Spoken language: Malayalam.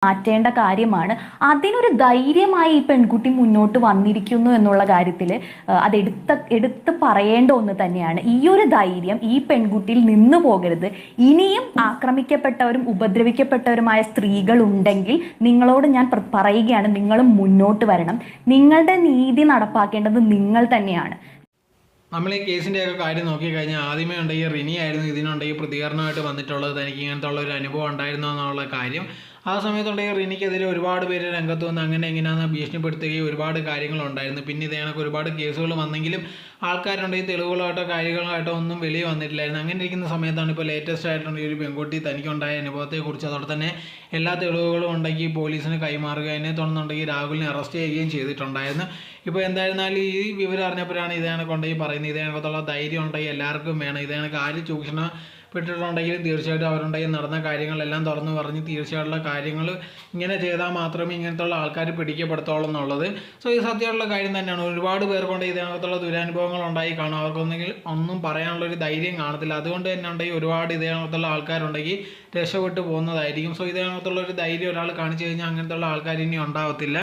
മാറ്റേണ്ട കാര്യമാണ്. അതിനൊരു ധൈര്യമായി ഈ പെൺകുട്ടി മുന്നോട്ട് വന്നിരിക്കുന്നു എന്നുള്ള കാര്യത്തിൽ അത് എടുത്ത് പറയേണ്ട ഒന്ന് തന്നെയാണ്. ഈ ഒരു ധൈര്യം ഈ പെൺകുട്ടിയിൽ നിന്നു പോകരുത്. ഇനിയും ആക്രമിക്കപ്പെട്ടവരും ഉപദ്രവിക്കപ്പെട്ടവരുമായ സ്ത്രീകൾ ഉണ്ടെങ്കിൽ നിങ്ങളോട് ഞാൻ പറയുകയാണ്, നിങ്ങളും മുന്നോട്ട് വരണം. നിങ്ങളുടെ നീതി നടപ്പാക്കേണ്ടത് നിങ്ങൾ തന്നെയാണ്. നമ്മൾ ഈ കേസിൻ്റെയൊക്കെ കാര്യം നോക്കിക്കഴിഞ്ഞാൽ ആദ്യമേ ഉണ്ടെങ്കിൽ റിനി ആയിരുന്നു ഇതിനുണ്ടെങ്കിൽ പ്രതികരണമായിട്ട് വന്നിട്ടുള്ളത്. തനിക്ക് ഇങ്ങനത്തെ ഉള്ള ഒരു അനുഭവം ഉണ്ടായിരുന്നു എന്നുള്ള കാര്യം. ആ സമയത്തുണ്ടെങ്കിൽ റിനിക്കെതിരെ ഒരുപാട് പേര് രംഗത്ത് വന്ന് അങ്ങനെ എങ്ങനെയാണെന്ന് ഭീഷണിപ്പെടുത്തുകയും ഒരുപാട് കാര്യങ്ങളുണ്ടായിരുന്നു. പിന്നെ ഇതേ കണക്ക് ഒരുപാട് കേസുകൾ വന്നെങ്കിലും ആൾക്കാരുണ്ടെങ്കിൽ തെളിവുകളായിട്ടോ കാര്യങ്ങളായിട്ടോ ഒന്നും വെളിയിൽ വന്നിട്ടില്ലായിരുന്നു. അങ്ങനെ ഇരിക്കുന്ന സമയത്താണ് ഇപ്പോൾ ലേറ്റസ്റ്റ് ആയിട്ടുണ്ടെങ്കിൽ ഒരു പെൺകുട്ടി തനിക്കുണ്ടായ അനുഭവത്തെക്കുറിച്ച് അതോടെ തന്നെ എല്ലാ തെളിവുകളും ഉണ്ടെങ്കിൽ പോലീസിന് കൈമാറുക, അതിനെ തുടർന്നുണ്ടെങ്കിൽ രാഹുലിനെ അറസ്റ്റ് ചെയ്യുകയും ചെയ്തിട്ടുണ്ടായിരുന്നു. ഇപ്പോൾ എന്തായിരുന്നാലും ഈ വിവരം അറിഞ്ഞപ്പോഴാണ് ഇതേ കണക്കുണ്ടെങ്കിൽ പറയുന്നത് ഇതേ കണക്കത്തുള്ള ധൈര്യം ഉണ്ടെങ്കിൽ എല്ലാവർക്കും വേണം. ഇതേ കണക്ക് ആര് ചൂഷണപ്പെട്ടിട്ടുണ്ടെങ്കിലും തീർച്ചയായിട്ടും അവരുണ്ടെങ്കിൽ നടന്ന കാര്യങ്ങളെല്ലാം തുറന്നു പറഞ്ഞ് തീർച്ചയായിട്ടുള്ള കാര്യങ്ങൾ ഇങ്ങനെ ചെയ്താൽ മാത്രമേ ഇങ്ങനത്തുള്ള ആൾക്കാർ പിടിക്കപ്പെടുത്തുള്ളൂ എന്നുള്ളത്. സോ ഇത് സത്യമുള്ള കാര്യം തന്നെയാണ്. ഒരുപാട് പേർക്കൊണ്ട് ഇതേ കണക്കത്തുള്ള ദുരനുഭവങ്ങൾ ഉണ്ടായി കാണും. അവർക്കൊന്നെങ്കിൽ ഒന്നും പറയാനുള്ളൊരു ധൈര്യം കാണത്തില്ല. അതുകൊണ്ട് തന്നെ ഉണ്ടെങ്കിൽ ഒരുപാട് ഇതേ കണക്കത്തുള്ള ആൾക്കാരുണ്ടെങ്കിൽ രക്ഷപ്പെട്ടു പോകുന്നതായിരിക്കും. സോ ഇതേ കണക്കത്തുള്ള ഒരു ധൈര്യം ഒരാൾ കാണിച്ചു കഴിഞ്ഞാൽ അങ്ങനത്തുള്ള ആൾക്കാർ ഇനി ഉണ്ടാവത്തില്ല.